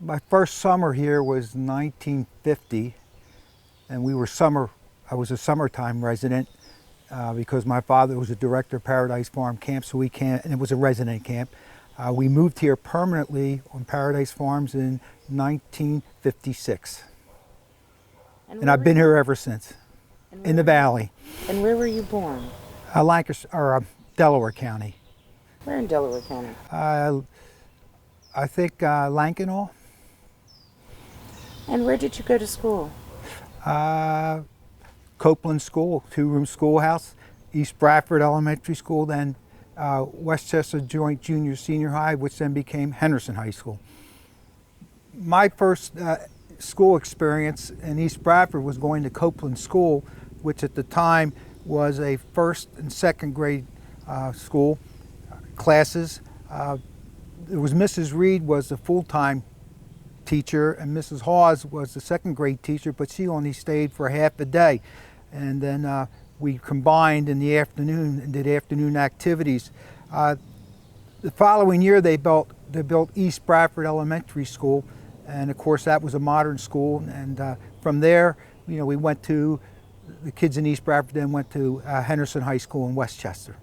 My first summer here was 1950, and I was a summertime resident because my father was a director of Paradise Farm Camp, so and it was a resident camp. We moved here permanently on Paradise Farms in 1956. And I've been here ever since, in the valley. And where were you born? Lancaster, or Delaware County. Where in Delaware County? I think Lankenau. And where did you go to school? Copeland School, two-room schoolhouse, East Bradford Elementary School, then Westchester Joint Junior Senior High, which then became Henderson High School. My first school experience in East Bradford was going to Copeland School, which at the time was a first and second grade school classes. There was Mrs. Reed was the full-time teacher, and Mrs. Hawes was the second grade teacher, but she only stayed for half a day. And then we combined in the afternoon and did afternoon activities. The following year they built East Bradford Elementary School, and of course that was a modern school. And from there, we went to, the kids in East Bradford then went to Henderson High School in Westchester.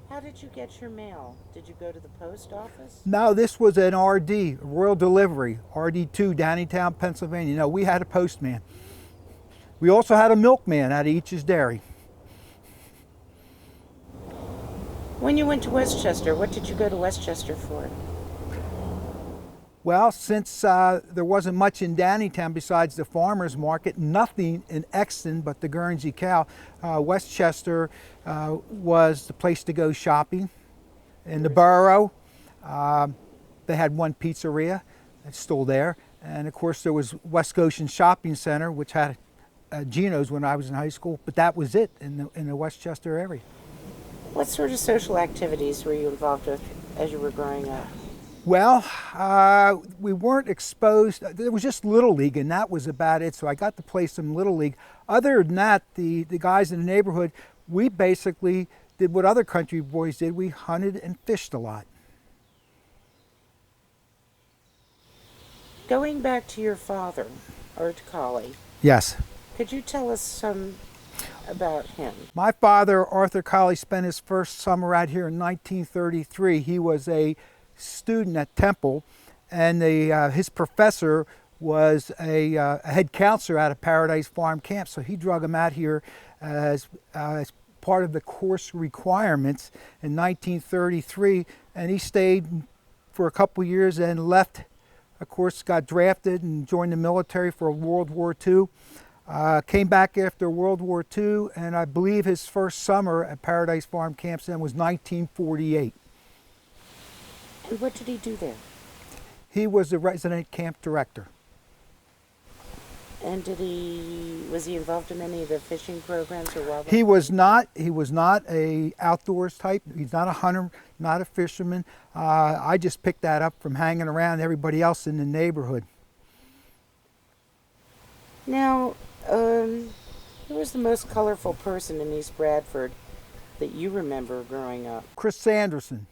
How did you get your mail? Did you go to the post office? No, this was an RD, Royal Delivery, RD2, Downingtown, Pennsylvania. No, we had a postman. We also had a milkman out of Each's Dairy. When you went to Westchester, what did you go to Westchester for? Well, since there wasn't much in Downingtown besides the farmer's market, nothing in Exton but the Guernsey cow, Westchester was the place to go shopping in the borough. They had one pizzeria, it's still there. And of course there was West Goshen Shopping Center, which had Geno's when I was in high school, but that was it in the Westchester area. What sort of social activities were you involved with as you were growing up? Well, we weren't exposed. There was just Little League, and that was about it. So I got to play some Little League. Other than that, the guys in the neighborhood, we basically did what other country boys did. We hunted and fished a lot. Going back to your father, or to Colley. Yes. Could you tell us some about him? My father, Arthur Colley, spent his first summer out here in 1933. He was a student at Temple, and his professor was a head counselor out of Paradise Farm Camp, so he drug him out here as part of the course requirements in 1933, and he stayed for a couple years and left. Of course, got drafted and joined the military for World War II. Came back after World War II, and I believe his first summer at Paradise Farm Camp then was 1948. And what did he do there? He was the resident camp director. And was he involved in any of the fishing programs or wildlife? He was not a outdoors type. He's not a hunter, not a fisherman. I just picked that up from hanging around everybody else in the neighborhood. Now, who was the most colorful person in East Bradford that you remember growing up? Chris Sanderson.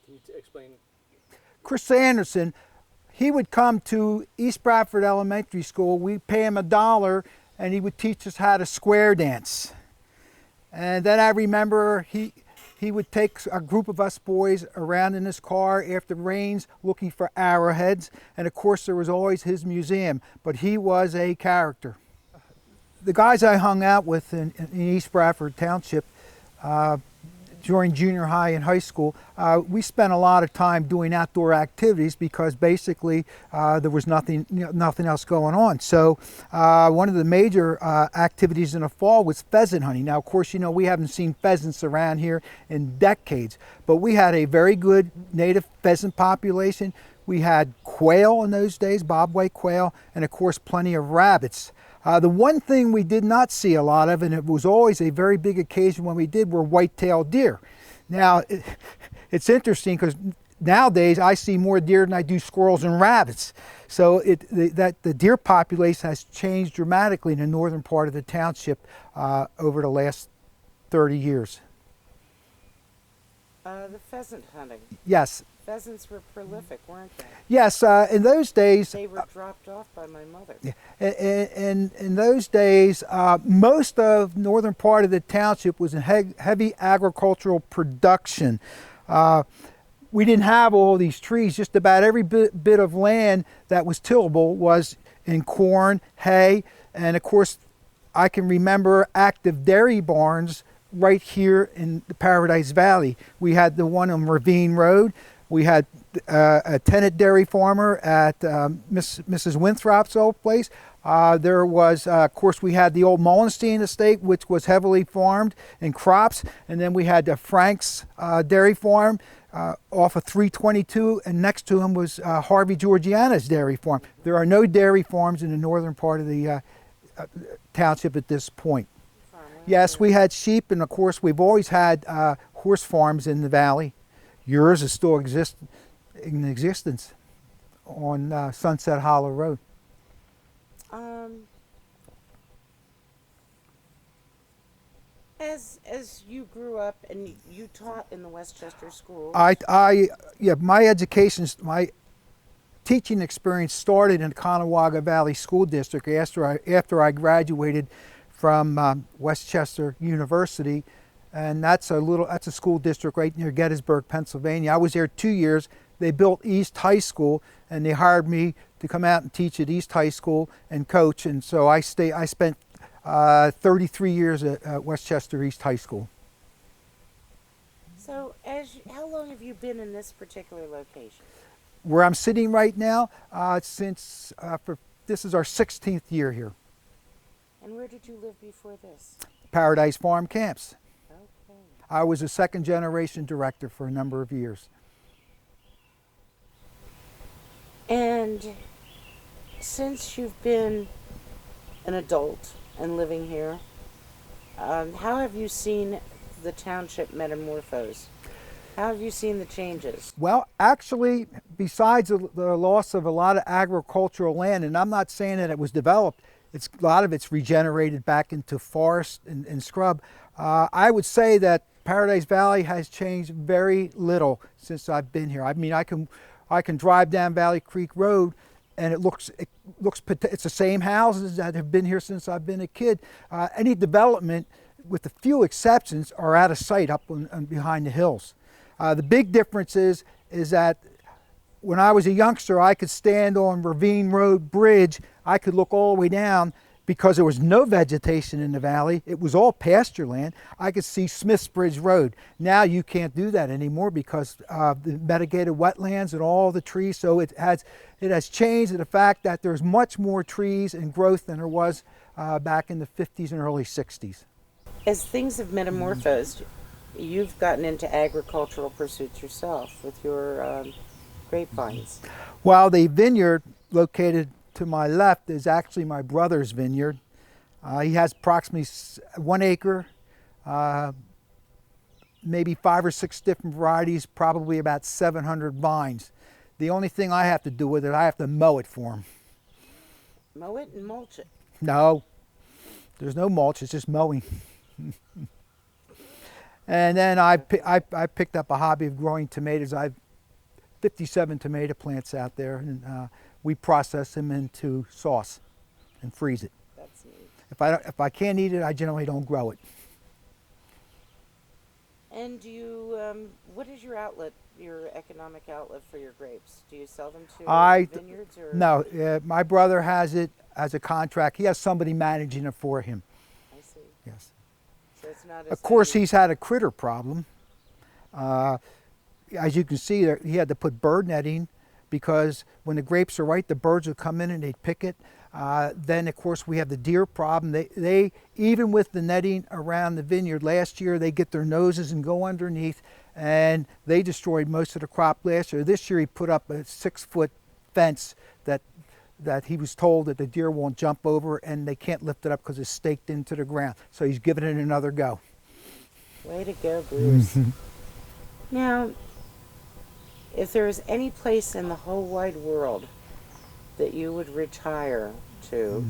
Can you explain? Chris Sanderson, he would come to East Bradford Elementary School. We'd pay him $1 and he would teach us how to square dance. And then I remember he would take a group of us boys around in his car after rains looking for arrowheads. And of course there was always his museum, but he was a character. The guys I hung out with in East Bradford Township during junior high and high school, we spent a lot of time doing outdoor activities because basically there was nothing else going on. So one of the major activities in the fall was pheasant hunting. Now, of course, we haven't seen pheasants around here in decades, but we had a very good native pheasant population. We had quail in those days, bobwhite quail, and of course plenty of rabbits. The one thing we did not see a lot of, and it was always a very big occasion when we did, were white-tailed deer. Now, it's interesting because nowadays I see more deer than I do squirrels and rabbits. So the deer population has changed dramatically in the northern part of the township over the last 30 years. The pheasant hunting. Yes, Pheasants were prolific, weren't they? yes. In those days, They were dropped off by my mother. in those days, most of northern part of the township was in heavy agricultural production. We didn't have all these trees. Just about every bit of land that was tillable was in corn, hay, and of course, I can remember active dairy barns right here in the Paradise Valley. We had the one on Ravine Road. We had a tenant dairy farmer at Mrs. Winthrop's old place. There was, of course, we had the old Mullenstein estate, which was heavily farmed in crops. And then we had Frank's dairy farm off of 322, and next to him was Harvey Georgiana's dairy farm. There are no dairy farms in the northern part of the township at this point. Yes, we had sheep, and of course, we've always had horse farms in the valley. Yours is still in existence on Sunset Hollow Road. As you grew up and you taught in the Westchester schools. Yeah, my teaching experience started in the Conewaga Valley School District after I graduated from Westchester University, and that's a school district right near Gettysburg, Pennsylvania. I was there 2 years. They built East High School, and they hired me to come out and teach at East High School and coach. And so I spent 33 years at Westchester East High School. So, how long have you been in this particular location? Where I'm sitting right now, this is our 16th year here. And where did you live before this? Paradise Farm Camps. Okay. I was a second generation director for a number of years. And since you've been an adult and living here, how have you seen the township metamorphose? How have you seen the changes? Well, actually, besides the loss of a lot of agricultural land, and I'm not saying that it was developed, a lot of it's regenerated back into forest and scrub. I would say that Paradise Valley has changed very little since I've been here. I mean, I can drive down Valley Creek Road, and it's the same houses that have been here since I've been a kid. Any development, with a few exceptions, are out of sight up on behind the hills. The big difference is that when I was a youngster, I could stand on Ravine Road Bridge. I could look all the way down because there was no vegetation in the valley. It was all pasture land. I could see Smith's Bridge Road. Now you can't do that anymore because of the mitigated wetlands and all the trees. So it has changed to the fact that there's much more trees and growth than there was back in the 50s and early 60s. As things have metamorphosed, you've gotten into agricultural pursuits yourself with your grapevines. Well, the vineyard located to my left is actually my brother's vineyard. He has approximately 1 acre, maybe 5 or 6 different varieties, probably about 700 vines. The only thing I have to do with it, I have to mow it for him. Mow it and mulch it. No, there's no mulch, it's just mowing. And then I picked up a hobby of growing tomatoes. I have 57 tomato plants out there, and we process them into sauce and freeze it. That's neat. If I can't eat it, I generally don't grow it. And what is your economic outlet for your grapes? Do you sell them to vineyards? Or? No, my brother has it as a contract. He has somebody managing it for him. I see. Yes. So it's not. Of course, he's had a critter problem. As you can see, he had to put bird netting because when the grapes are ripe, the birds will come in and they'd pick it. Then, of course, we have the deer problem. They even with the netting around the vineyard last year, they get their noses and go underneath, and they destroyed most of the crop last year. This year, he put up a 6-foot fence that he was told that the deer won't jump over, and they can't lift it up because it's staked into the ground. So he's giving it another go. Way to go, Bruce. Now, if there is any place in the whole wide world that you would retire to,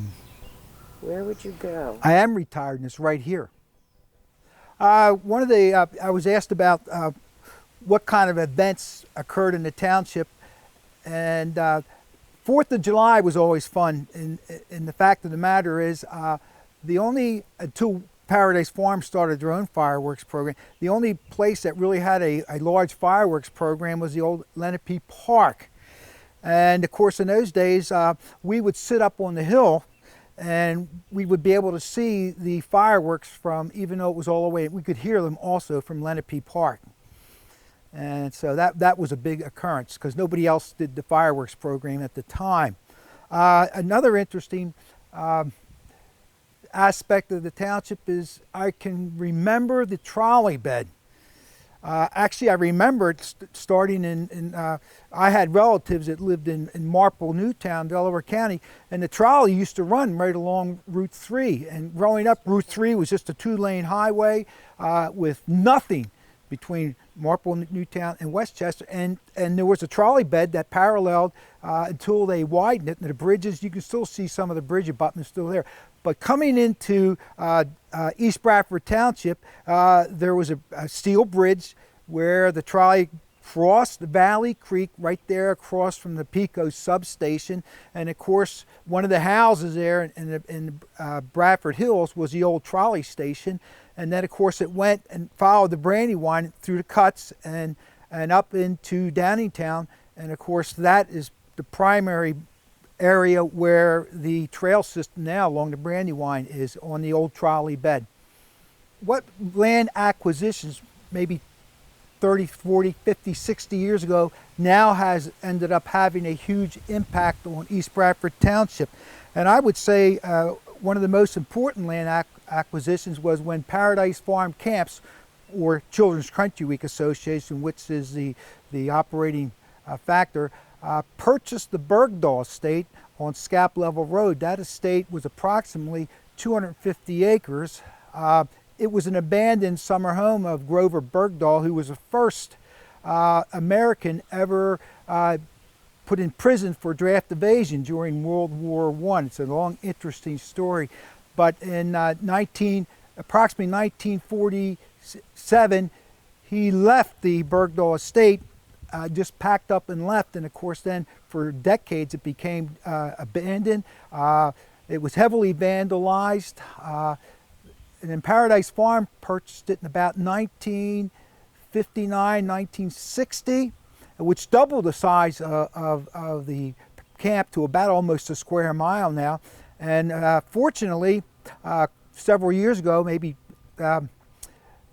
where would you go? I am retired, and it's right here. I was asked about what kind of events occurred in the township. And 4th of July was always fun. And the fact of the matter is, the only, until Paradise Farm started their own fireworks program, the only place that really had a large fireworks program was the old Lenape Park. And of course, in those days, we would sit up on the hill and we would be able to see the fireworks from, even though it was all the way, we could hear them also from Lenape Park. And so that was a big occurrence because nobody else did the fireworks program at the time. Another interesting aspect of the township is I can remember the trolley bed. Actually, I remember it starting I had relatives that lived in Marple, Newtown, Delaware County, and the trolley used to run right along Route 3. And growing up, Route 3 was just a 2-lane highway with nothing between Marple, Newtown, and Westchester. And there was a trolley bed that paralleled until they widened it. And the bridges, you can still see some of the bridge abutments still there. But coming into East Bradford Township, there was a steel bridge where the trolley crossed the Valley Creek right there across from the Pico substation. And of course, one of the houses there in Bradford Hills was the old trolley station. And then of course it went and followed the Brandywine through the cuts and up into Downingtown. And of course that is the primary area where the trail system now along the Brandywine is, on the old trolley bed. What land acquisitions maybe 30, 40, 50, 60 years ago now has ended up having a huge impact on East Bradford Township? And I would say one of the most important land acquisitions was when Paradise Farm Camps, or Children's Country Week Association, which is the operating factor, purchased the Bergdahl estate on Scap Level Road. That estate was approximately 250 acres. It was an abandoned summer home of Grover Bergdahl, who was the first American ever put in prison for draft evasion during World War I. It's a long, interesting story. But in approximately 1947, he left the Bergdahl estate, just packed up and left. And of course then for decades it became abandoned. It was heavily vandalized. And then Paradise Farm purchased it in about 1959, 1960, which doubled the size of the camp to about almost a square mile now. And fortunately, several years ago, maybe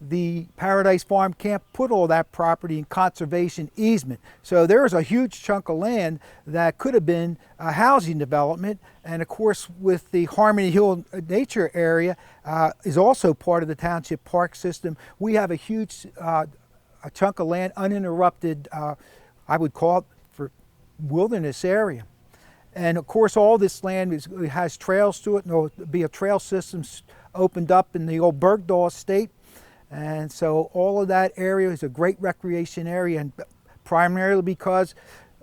the Paradise Farm Camp put all that property in conservation easement. So there's a huge chunk of land that could have been a housing development. And of course, with the Harmony Hill Nature Area is also part of the township park system. We have a huge a chunk of land, uninterrupted, I would call it, for wilderness area. And of course, all this land has trails to it, and there'll be a trail system opened up in the old Bergdahl estate. And so all of that area is a great recreation area, and primarily because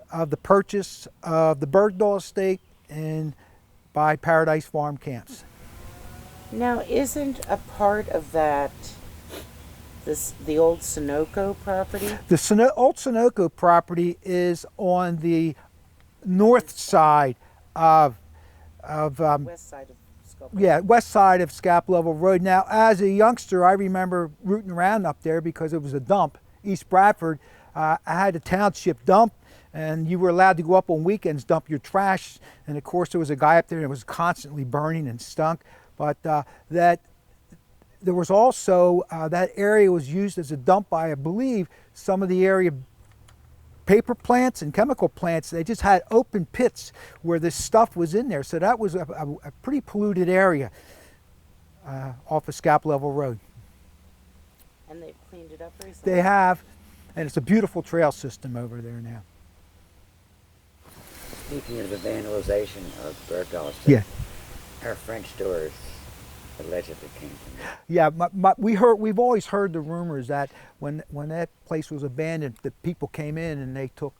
of the purchase of the Bergdahl estate and by Paradise Farm Camps. Now, isn't a part of that the old Sunoco property? The old Sunoco property is on the north side of West side of Scapa. Yeah, west side of Scap Level Road. Now, as a youngster, I remember rooting around up there because it was a dump. East Bradford, I had a township dump, and you were allowed to go up on weekends, dump your trash. And of course, there was a guy up there that was constantly burning and stunk. But there was also, that area was used as a dump by, I believe, some of the area paper plants and chemical plants. They just had open pits where this stuff was in there. So that was a pretty polluted area off of Scap Level Road. And they've cleaned it up recently? They have, and it's a beautiful trail system over there now. Speaking of the vandalization of Bergdahl estate, Yeah. our French doors allegedly came from there. Yeah, we've always heard the rumors that when that place was abandoned, that people came in and they took,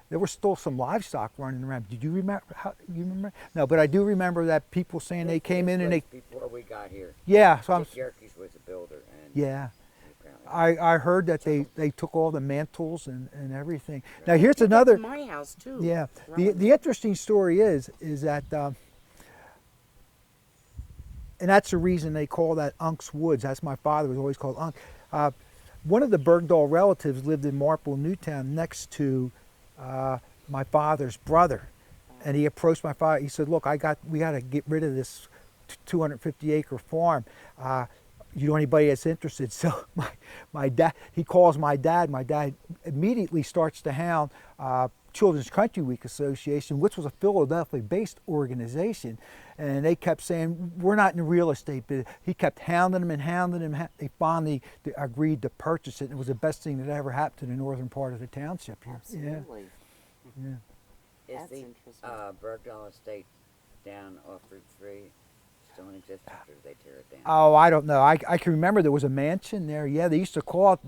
there was still some livestock running around. Did you remember? You remember? No, but I do remember that people saying they came in and they. Before we got here. Yeah, so Dick Yerkes was a builder, and yeah. I heard that they took all the mantles and everything. Now here's Did that another. to my house too. Yeah. Growing The interesting story is that, and that's the reason they call that Unk's Woods. That's my father was always called Unk. One of the Bergdahl relatives lived in Marple, Newtown, next to my father's brother, and he approached my father. He said, "Look, we got to get rid of this 250-acre farm. You know anybody that's interested?" So my dad, he calls my dad. My dad immediately starts to hound Children's Country Week Association, which was a Philadelphia-based organization, and they kept saying, "We're not in the real estate business." He kept hounding them and hounding them. They finally agreed to purchase it, and it was the best thing that ever happened to the northern part of the township here. Absolutely. Yeah. Is That's the interesting. Bergdahl estate down off Route 3 still in existence, or did they tear it down? Oh, I don't know. I can remember there was a mansion there. Yeah, they used to call it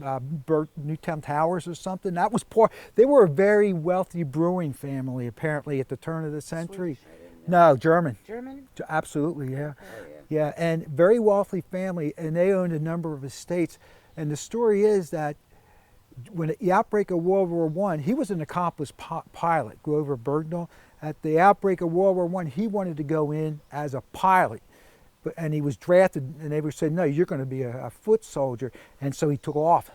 Newtown Towers or something. That was poor. They were a very wealthy brewing family, apparently, at the turn of the century. I didn't know. No, German. German? Absolutely, yeah. Oh, yeah. Yeah, and very wealthy family, and they owned a number of estates. And the story is that when the outbreak of World War I, he was an accomplished pilot, Grover Bergdahl. At the outbreak of World War I, he wanted to go in as a pilot. And he was drafted, and they said, "No, you're going to be a foot soldier." And so he took off.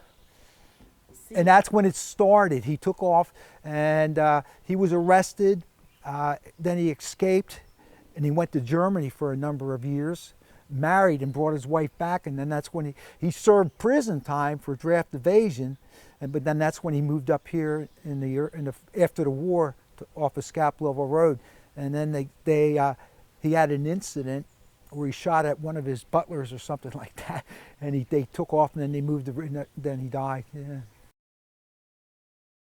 See, And that's when it started. He took off, and he was arrested. Then he escaped, and he went to Germany for a number of years, married and brought his wife back. And then that's when he served prison time for draft evasion. But then that's when he moved up here after the war off of Scap Level Road. And then he had an incident where he shot at one of his butlers or something like that, and they took off, and then they moved then he died. Yeah.